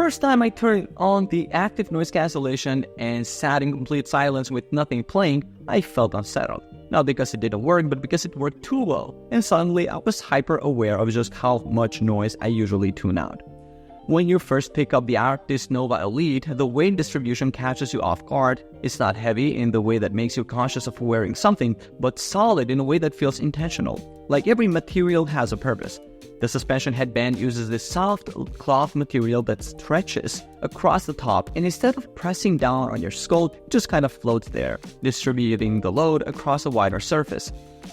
first time I turned on the active noise cancellation and sat in complete silence with nothing playing, I felt unsettled. Not because it didn't work, but because it worked too well, and suddenly I was hyper aware of just how much noise I usually tune out. When you first pick up the Arctis Nova Elite, the weight distribution catches you off guard. It's not heavy in the way that makes you conscious of wearing something, but solid in a way that feels intentional. Like every material has a purpose. The suspension headband uses this soft cloth material that stretches across the top, and instead of pressing down on your skull, it just kind of floats there, distributing the load across a wider surface.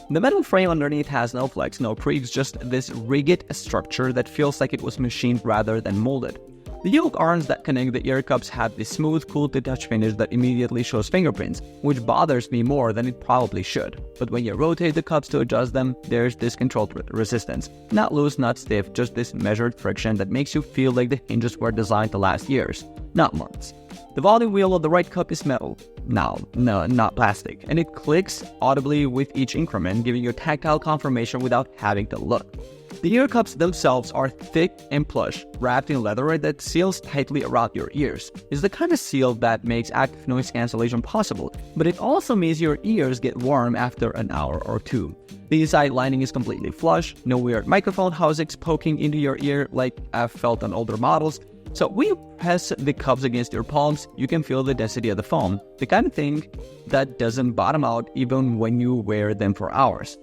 The metal frame underneath has no flex, no creaks, just this rigid structure that feels like it was machined rather than molded. The yoke arms that connect the ear cups have this smooth, cool-to-touch finish that immediately shows fingerprints, which bothers me more than it probably should. But when you rotate the cups to adjust them, there's this controlled resistance. Not loose, not stiff, just this measured friction that makes you feel like the hinges were designed to last years, not months. The volume wheel of the right cup is metal. No, not plastic. And it clicks audibly with each increment, giving you tactile confirmation without having to look. The ear cups themselves are thick and plush, wrapped in leather that seals tightly around your ears. It's the kind of seal that makes active noise cancellation possible, but it also means your ears get warm after an hour or two. The inside lining is completely flush, no weird microphone housings poking into your ear like I've felt on older models. So when you press the cups against your palms, you can feel the density of the foam, the kind of thing that doesn't bottom out even when you wear them for hours.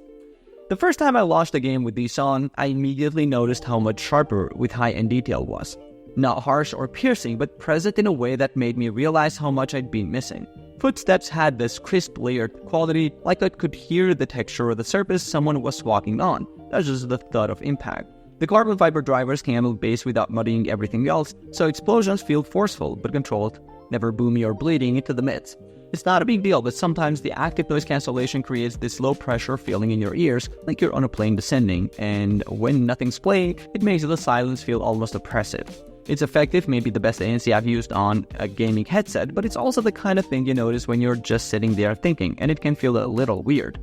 The first time I launched a game with these on, I immediately noticed how much sharper with high-end detail was. Not harsh or piercing, but present in a way that made me realize how much I'd been missing. Footsteps had this crisp, layered quality, like I could hear the texture of the surface someone was walking on. That's just the thud of impact. The carbon fiber drivers can handle bass without muddying everything else, so explosions feel forceful but controlled, never boomy or bleeding into the mids. It's not a big deal, but sometimes the active noise cancellation creates this low pressure feeling in your ears, like you're on a plane descending, and when nothing's playing, it makes the silence feel almost oppressive. It's effective, maybe the best ANC I've used on a gaming headset, but it's also the kind of thing you notice when you're just sitting there thinking, and it can feel a little weird.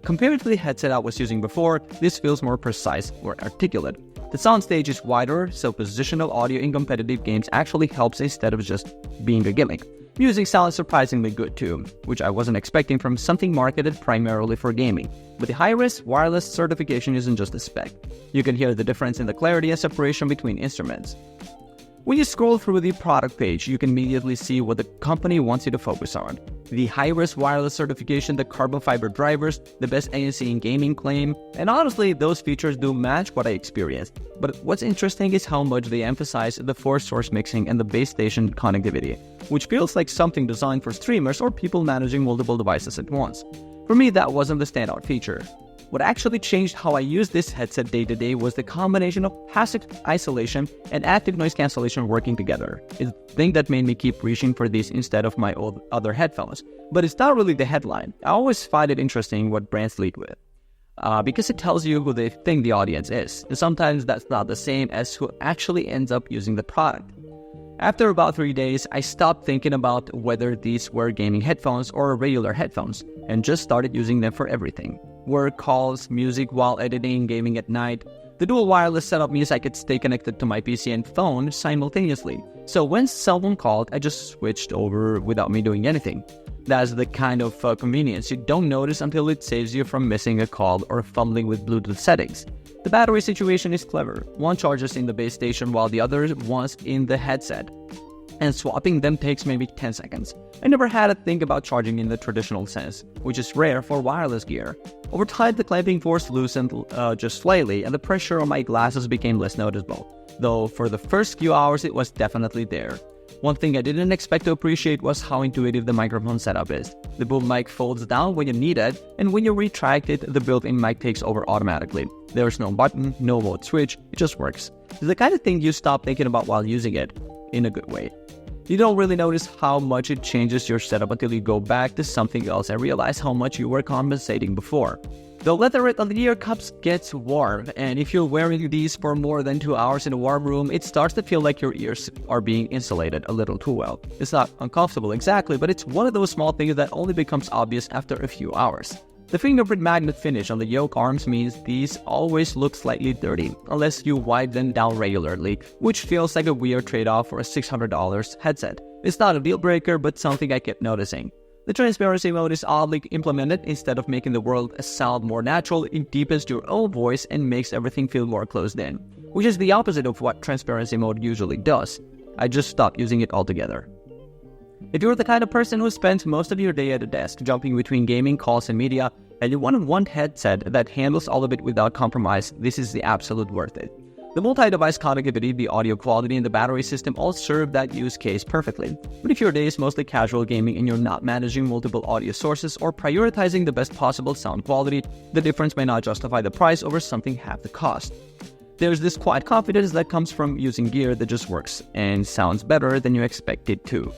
Compared to the headset I was using before, this feels more precise or articulate. The soundstage is wider, so positional audio in competitive games actually helps instead of just being a gimmick. Music sounds surprisingly good too, which I wasn't expecting from something marketed primarily for gaming. But the high-res wireless certification isn't just a spec. You can hear the difference in the clarity and separation between instruments. When you scroll through the product page, you can immediately see what the company wants you to focus on. The high-res wireless certification, the carbon fiber drivers, the best ANC in gaming claim, and honestly, those features do match what I experienced. But what's interesting is how much they emphasize the four-source mixing and the base station connectivity, which feels like something designed for streamers or people managing multiple devices at once. For me, that wasn't the standout feature. What actually changed how I use this headset day to day was the combination of passive isolation and active noise cancellation working together. It's the thing that made me keep reaching for these instead of my other headphones. But it's not really the headline. I always find it interesting what brands lead with, because it tells you who they think the audience is. And sometimes that's not the same as who actually ends up using the product. After about 3 days, I stopped thinking about whether these were gaming headphones or regular headphones, and just started using them for everything. Work, calls, music while editing, gaming at night. The dual wireless setup means I could stay connected to my PC and phone simultaneously. So when someone called, I just switched over without me doing anything. That's the kind of convenience you don't notice until it saves you from missing a call or fumbling with Bluetooth settings. The battery situation is clever. One charges in the base station while the other one's in the headset, and swapping them takes maybe 10 seconds. I never had to think about charging in the traditional sense, which is rare for wireless gear. Over time, the clamping force loosened just slightly, and the pressure on my glasses became less noticeable, though for the first few hours it was definitely there. One thing I didn't expect to appreciate was how intuitive the microphone setup is. The boom mic folds down when you need it, and when you retract it, the built-in mic takes over automatically. There's no button, no mode switch, it just works. It's the kind of thing you stop thinking about while using it, in a good way. You don't really notice how much it changes your setup until you go back to something else and realize how much you were compensating before. The leatherette on the ear cups gets warm, and if you're wearing these for more than 2 hours in a warm room, it starts to feel like your ears are being insulated a little too well. It's not uncomfortable exactly, but it's one of those small things that only becomes obvious after a few hours. The fingerprint magnet finish on the yoke arms means these always look slightly dirty, unless you wipe them down regularly, which feels like a weird trade-off for a $600 headset. It's not a deal breaker, but something I kept noticing. The transparency mode is oddly implemented. Instead of making the world sound more natural, it deepens your own voice and makes everything feel more closed in, which is the opposite of what transparency mode usually does. I just stopped using it altogether. If you're the kind of person who spends most of your day at a desk jumping between gaming, calls, and media, and you want one headset that handles all of it without compromise, this is the absolute worth it. The multi-device connectivity, the audio quality, and the battery system all serve that use case perfectly. But if your day is mostly casual gaming and you're not managing multiple audio sources or prioritizing the best possible sound quality, the difference may not justify the price over something half the cost. There's this quiet confidence that comes from using gear that just works and sounds better than you expect it to.